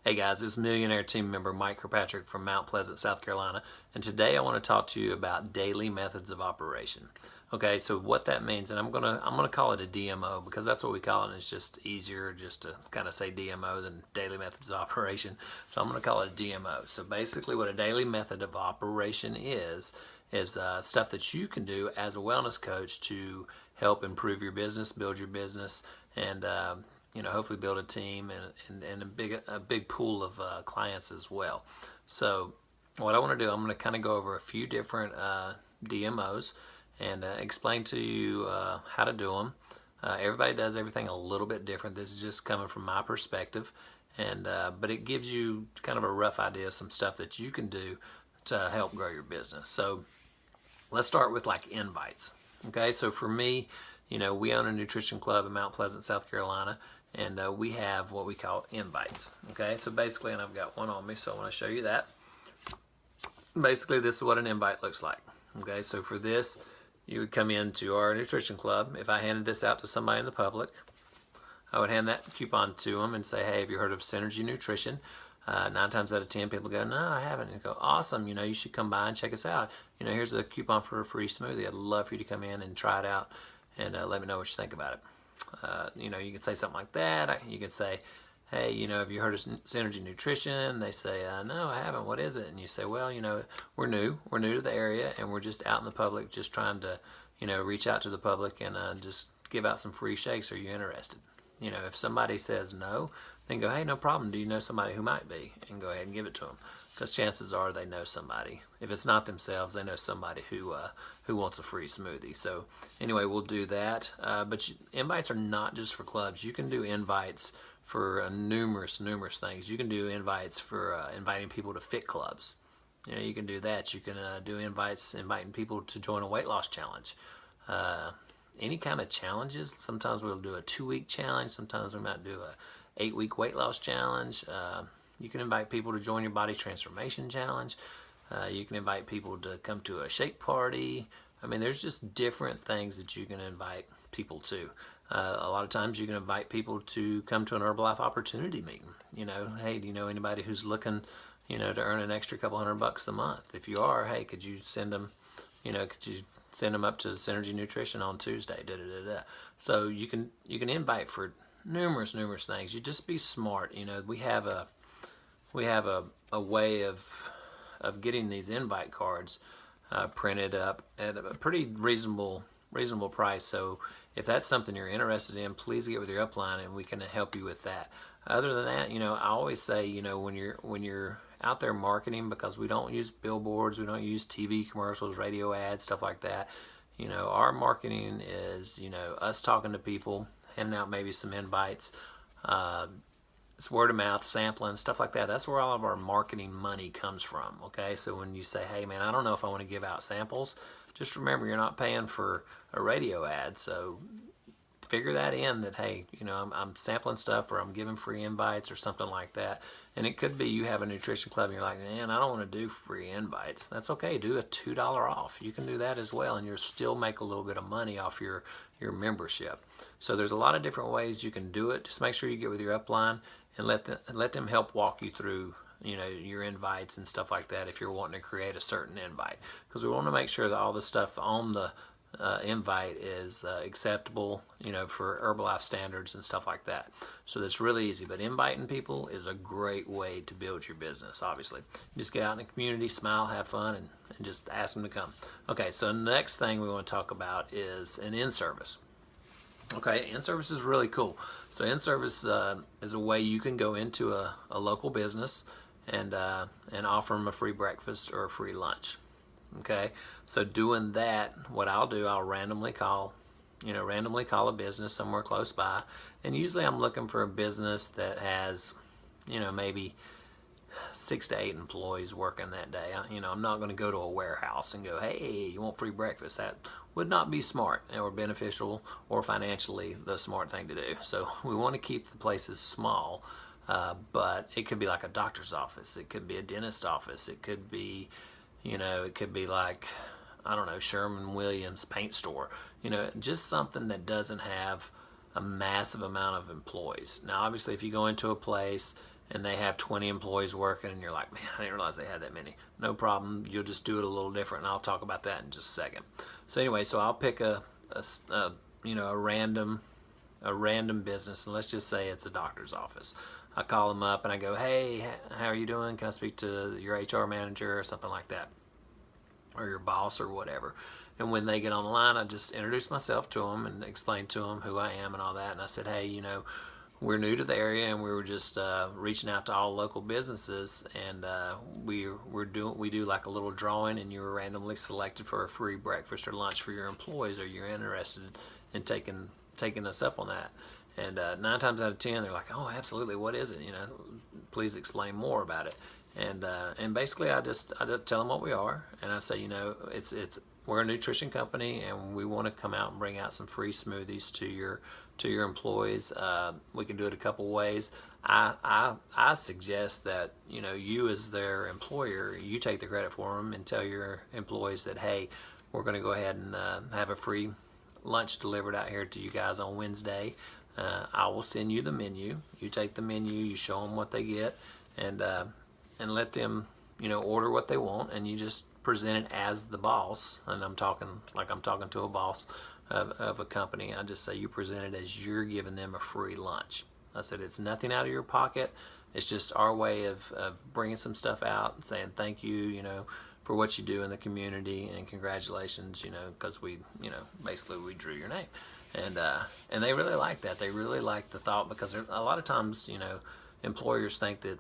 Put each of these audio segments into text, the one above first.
Hey guys, this is Millionaire Team member Mike Kirkpatrick from Mount Pleasant, South Carolina, and today I want to talk to you about daily methods of operation. Okay, so what that means, and I'm gonna call it a DMO because that's what we call it, and it's just easier just to kind of say DMO than daily methods of operation. So I'm gonna call it a DMO. So basically, what a daily method of operation is stuff that you can do as a wellness coach to help improve your business, build your business, and hopefully build a team and a big pool of clients as well. So what I want to do, I'm going to kind of go over a few different DMOs and explain to you how to do them. Everybody does everything a little bit different. This is just coming from my perspective, and but it gives you kind of a rough idea of some stuff that you can do to help grow your business. So let's start with like invites. Okay, so for me, we own a nutrition club in Mount Pleasant, South Carolina, and we have what we call invites. Okay, so basically, and I've got one on me, so I want to show you that. Basically, this is what an invite looks like. Okay, so for this, you would come into our nutrition club. If I handed this out to somebody in the public, I would hand that coupon to them and say, hey, have you heard of Synergy Nutrition? 9 times out of 10 people go, no, I haven't. And go, awesome, you should come by and check us out. Here's a coupon for a free smoothie. I'd love for you to come in and try it out and let me know what you think about it. You can say something like that. You can say, hey, have you heard of Synergy Nutrition? They say, no, I haven't. What is it? And you say, well, we're new to the area, and we're just out in the public, just trying to, reach out to the public and just give out some free shakes. Are you interested? If somebody says no, then go, hey, no problem. Do you know somebody who might be? And go ahead and give it to them, because chances are they know somebody. If it's not themselves, they know somebody who wants a free smoothie. So anyway, we'll do that. But invites are not just for clubs. You can do invites for numerous things. You can do invites for inviting people to fit clubs. You can do that. You can do invites inviting people to join a weight loss challenge. Any kind of challenges. Sometimes we'll do a 2-week challenge. Sometimes we might do a 8-week weight loss challenge. You can invite people to join your body transformation challenge. You can invite people to come to a shake party. I mean, there's just different things that you can invite people to. A lot of times you can invite people to come to an Herbalife opportunity meeting. Hey, do you know anybody who's looking, to earn an extra couple $100 a month? If you are, hey, could you send them, send them up to Synergy Nutrition on Tuesday? So you can invite for numerous things. You just be smart. We have a way of getting these invite cards printed up at a pretty reasonable price. So if that's something you're interested in, please get with your upline and we can help you with that. Other than that, I always say, when you're out there marketing, because we don't use billboards, we don't use TV commercials, radio ads, stuff like that. Our marketing is, us talking to people, handing out maybe some invites. It's word of mouth, sampling, stuff like that. That's where all of our marketing money comes from. Okay, so when you say, hey man, I don't know if I want to give out samples, just remember you're not paying for a radio ad. So figure that in, that hey, I'm sampling stuff, or I'm giving free invites or something like that. And it could be you have a nutrition club and you're like, man, I don't want to do free invites. That's okay. Do a $2 off. You can do that as well, and you'll still make a little bit of money off your membership. So there's a lot of different ways you can do it. Just make sure you get with your upline and let them help walk you through your invites and stuff like that if you're wanting to create a certain invite, because we want to make sure that all the stuff on the invite is acceptable for Herbalife standards and stuff like that. So that's really easy. But inviting people is a great way to build your business. Obviously, just get out in the community, smile, have fun, and just ask them to come. Okay, so next thing we want to talk about is an in-service. Okay, in-service is really cool. So in-service is a way you can go into a local business and offer them a free breakfast or a free lunch. Okay, so doing that, what I'll do, I'll randomly call a business somewhere close by, and usually I'm looking for a business that has, maybe 6 to 8 employees working that day. I'm not going to go to a warehouse and go, hey, you want free breakfast? That would not be smart or beneficial or financially the smart thing to do. So we want to keep the places small, but it could be like a doctor's office. It could be a dentist's office. It could be, like, I don't know, Sherwin-Williams paint store. Just something that doesn't have a massive amount of employees. Now, obviously, if you go into a place and they have 20 employees working, and you're like, man, I didn't realize they had that many. No problem. You'll just do it a little different, and I'll talk about that in just a second. So anyway, so I'll pick a random business, and let's just say it's a doctor's office. I call them up and I go, hey, how are you doing? Can I speak to your HR manager or something like that, or your boss or whatever? And when they get on the line, I just introduce myself to them and explain to them who I am and all that. And I said, hey, we're new to the area, and we were just reaching out to all local businesses, and we do like a little drawing, and you were randomly selected for a free breakfast or lunch for your employees. Are you interested in taking us up on that? And 9 times out of 10, they're like, oh, absolutely. What is it? Please explain more about it. And basically, I just tell them what we are, and I say, we're a nutrition company, and we want to come out and bring out some free smoothies to your employees. We can do it a couple ways. I suggest that you as their employer, you take the credit for them and tell your employees that, hey, we're going to go ahead and have a free lunch delivered out here to you guys on Wednesday. I will send you the menu. You take the menu, you show them what they get, and let them order what they want, and you just present it as the boss. And I'm talking to a boss of a company. I just say you present it as you're giving them a free lunch. I said it's nothing out of your pocket. It's just our way of bringing some stuff out and saying thank you, for what you do in the community, and congratulations, because basically we drew your name. And they really like that. They really like the thought, because a lot of times, employers think that,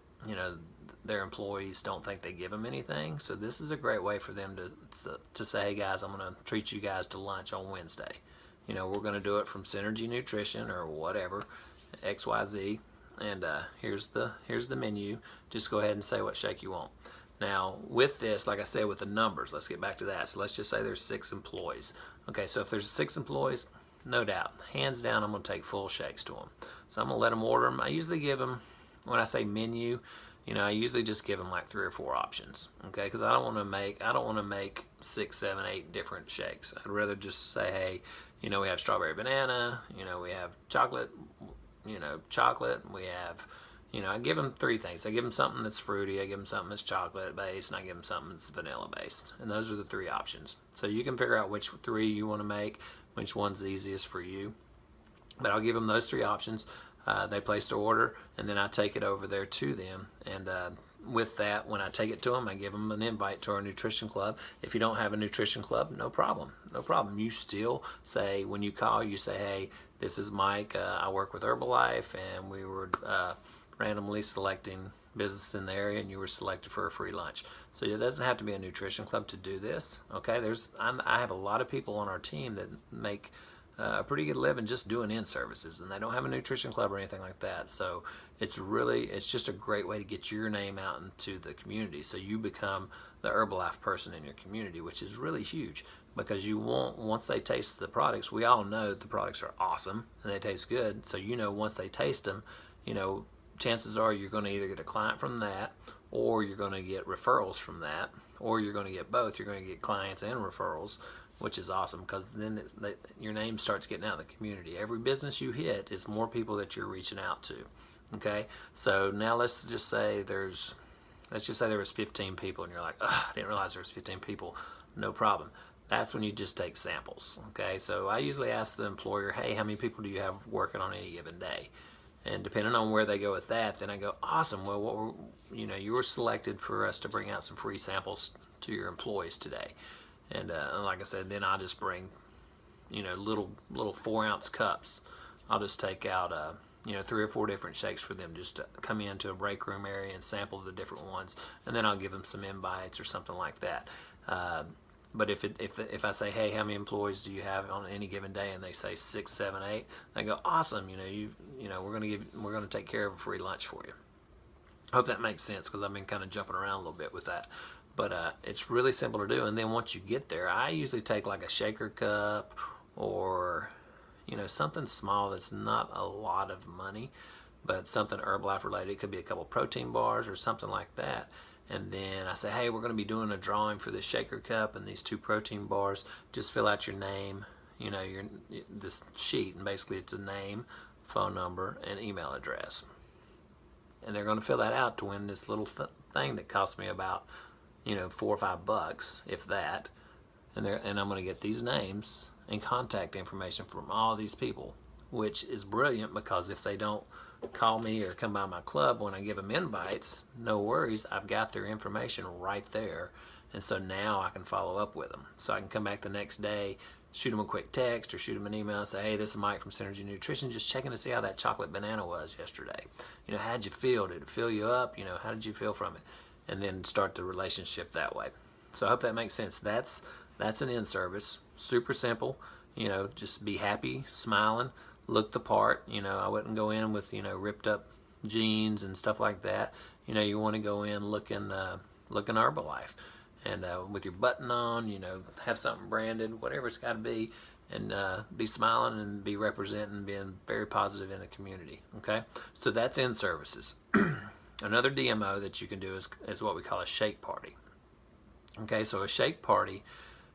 their employees don't think they give them anything. So this is a great way for them to say, hey guys, I'm going to treat you guys to lunch on Wednesday. We're going to do it from Synergy Nutrition or whatever, XYZ. And here's the menu. Just go ahead and say what shake you want. Now, with this, like I said, with the numbers, let's get back to that. So let's just say there's 6 employees. Okay, so if there's 6 employees, no doubt, hands down, I'm going to take full shakes to them. So I'm going to let them order them. I usually give them, when I say menu, I usually just give them like 3 or 4 options. Okay, because I don't want to make 6, 7, 8 different shakes. I'd rather just say, hey, we have strawberry banana. We have chocolate. Chocolate. We have. I give them 3 things. I give them something that's fruity, I give them something that's chocolate based, and I give them something that's vanilla based. And those are the 3 options. So you can figure out which 3 you want to make, which one's the easiest for you. But I'll give them those 3 options. They place their order, and then I take it over there to them. And with that, when I take it to them, I give them an invite to our nutrition club. If you don't have a nutrition club, no problem. No problem. You still say, when you call, you say, hey, this is Mike. I work with Herbalife, and we were randomly selecting business in the area, and you were selected for a free lunch. So it doesn't have to be a nutrition club to do this. Okay, I have a lot of people on our team that make a pretty good living just doing in-services, and they don't have a nutrition club or anything like that. So it's just a great way to get your name out into the community, so you become the Herbalife person in your community, which is really huge, because once they taste the products, we all know the products are awesome and they taste good. So once they taste them, chances are you're going to either get a client from that, or you're going to get referrals from that, or you're going to get both. You're going to get clients and referrals, which is awesome, because then your name starts getting out in the community. Every business you hit is more people that you're reaching out to. Okay, so now let's just say there was 15 people, and you're like, I didn't realize there was 15 people. No problem. That's when you just take samples. Okay, so I usually ask the employer, hey, how many people do you have working on any given day? And depending on where they go with that, then I go, awesome. Well, you were selected for us to bring out some free samples to your employees today. And like I said, then I just bring, little 4-ounce cups. I'll just take out, 3 or 4 different shakes for them, just to come into a break room area and sample the different ones. And then I'll give them some invites or something like that. But if I say, hey, how many employees do you have on any given day, and they say 6, 7, 8, they go, awesome. We're gonna take care of a free lunch for you. I hope that makes sense, because I've been kind of jumping around a little bit with that. But it's really simple to do. And then once you get there, I usually take like a shaker cup, or something small that's not a lot of money, but something Herbalife related. It could be a couple protein bars or something like that. And then I say, hey, we're going to be doing a drawing for this shaker cup and these 2 protein bars. Just fill out your name, this sheet, and basically it's a name, phone number, and email address. and they're going to fill that out to win this little thing that cost me about, $4 or $5, if that. And I'm going to get these names and contact information from all these people, which is brilliant, because if they don't call me or come by my club when I give them invites, no worries, I've got their information right there. And so now I can follow up with them. So I can come back the next day, shoot them a quick text or shoot them an email and say, hey, this is Mike from Synergy Nutrition, just checking to see how that chocolate banana was yesterday. How'd you feel? Did it fill you up? How did you feel from it? And then start the relationship that way. So I hope that makes sense. That's an in-service. Super simple. Just be happy, smiling, look the part. I wouldn't go in with, ripped up jeans and stuff like that. You want to go in looking Herbalife. And with your button on, have something branded, whatever it's got to be, and be smiling and be representing, being very positive in the community. Okay, so that's in services. Another DMO that you can do is what we call a shake party. Okay, so a shake party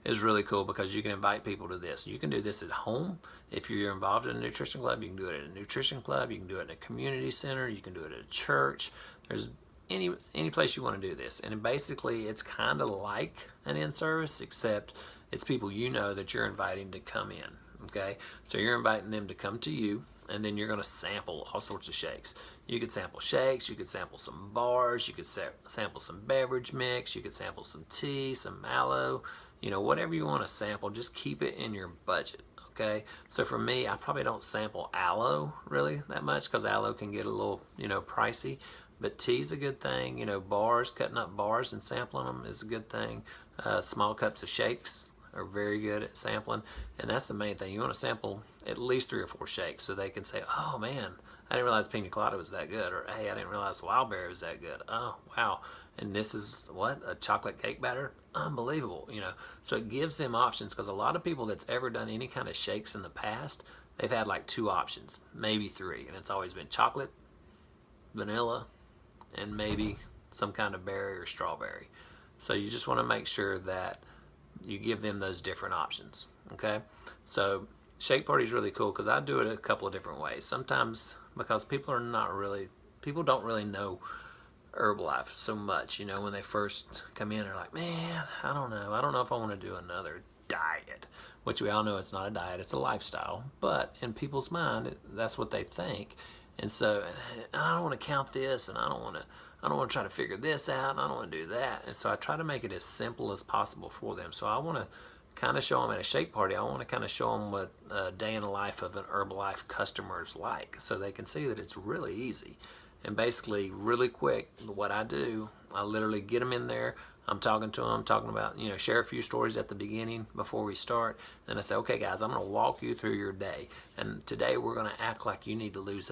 is really cool because you can invite people to this. You can do this at home. If you're involved in a nutrition club, you can do it at a nutrition club. You can do it in a community center. You can do it at a church. There's any place you want to do this. And basically, it's kind of like an in-service, except it's people that you're inviting to come in. Okay, so you're inviting them to come to you, and then you're going to sample all sorts of shakes. You could sample shakes, you could sample some bars, you could sample some beverage mix, you could sample some tea, some mallow, whatever you want to sample. Just keep it in your budget. Okay, so for me, I probably don't sample aloe really that much, because aloe can get a little pricey. But tea's a good thing. Bars, cutting up bars and sampling them is a good thing. Small cups of shakes are very good at sampling. And that's the main thing. You want to sample at least 3 or 4 shakes so they can say, oh man, I didn't realize pina colada was that good. Or hey, I didn't realize wild berry was that good. Oh, wow. And this is what? A chocolate cake batter? Unbelievable. So it gives them options, because a lot of people that's ever done any kind of shakes in the past, they've had like 2 options, maybe 3. And it's always been chocolate, vanilla, and maybe some kind of berry or strawberry. So you just want to make sure that you give them those different options. Okay, so shake party is really cool because I do it a couple of different ways. Sometimes because people don't really know Herbalife so much. When they first come in, they're like, man, I don't know if I want to do another diet, which we all know it's not a diet, it's a lifestyle. But in people's mind, that's what they think. And so I don't want to count this, and I don't want to try to figure this out, and I don't want to do that. And so I try to make it as simple as possible for them. So I want to kind of show them at a shake party, I want to kind of show them what a day in the life of an Herbalife customer is like, so they can see that it's really easy. And basically, really quick, what I do, I literally get them in there. I'm talking to them, talking about, share a few stories at the beginning before we start. Then I say, okay, guys, I'm going to walk you through your day. And today we're going to act like you need to lose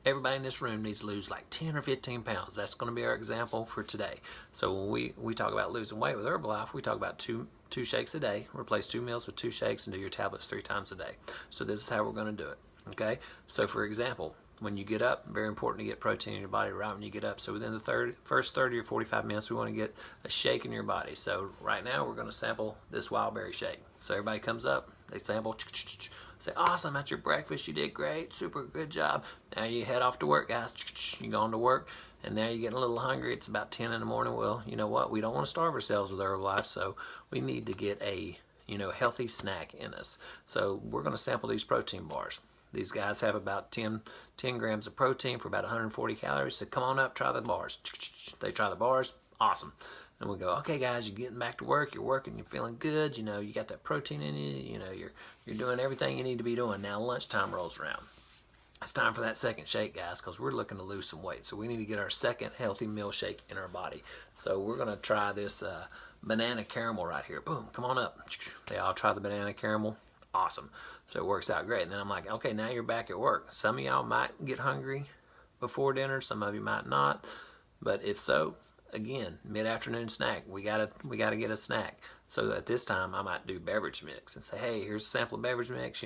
everybody in this room needs to lose like 10 or 15 pounds. That's going to be our example for today. So when we talk about losing weight with Herbalife, we talk about two shakes a day. Replace 2 meals with 2 shakes and do your tablets 3 times a day. So this is how we're going to do it. Okay. So for example, when you get up, very important to get protein in your body right when you get up. So within the first 30 or 45 minutes, we want to get a shake in your body. So right now we're going to sample this wild berry shake. So everybody comes up, they sample, say, awesome, that's your breakfast, you did great, super good job. Now you head off to work, guys. You go on to work, and now you're getting a little hungry. It's about 10 in the morning. Well, you know what? We don't want to starve ourselves with Herbalife, so we need to get a healthy snack in us. So we're going to sample these protein bars. These guys have about 10 grams of protein for about 140 calories. So come on up, try the bars. They try the bars. Awesome. And we go, okay, guys, you're getting back to work. You're working. You're feeling good. You got that protein in you. You're doing everything you need to be doing. Now lunchtime rolls around. It's time for that second shake, guys, because we're looking to lose some weight. So we need to get our second healthy meal shake in our body. So we're going to try this banana caramel right here. Boom, come on up. They all try the banana caramel. Awesome. So it works out great. And then I'm like, okay, now you're back at work. Some of y'all might get hungry before dinner. Some of you might not. But if so, again, mid-afternoon snack. We gotta get a snack. So at this time, I might do beverage mix and say, hey, here's a sample of beverage mix.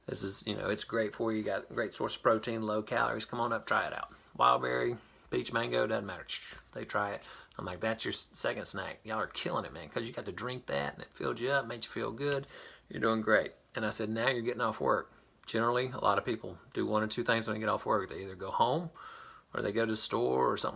This is, it's great for you. You got a great source of protein, low calories. Come on up, try it out. Wild berry, peach mango, doesn't matter. They try it. I'm like, that's your second snack. Y'all are killing it, man, because you got to drink that and it filled you up, made you feel good. You're doing great. And I said, now you're getting off work. Generally, a lot of people do 1 or 2 things when they get off work. They either go home or they go to the store or something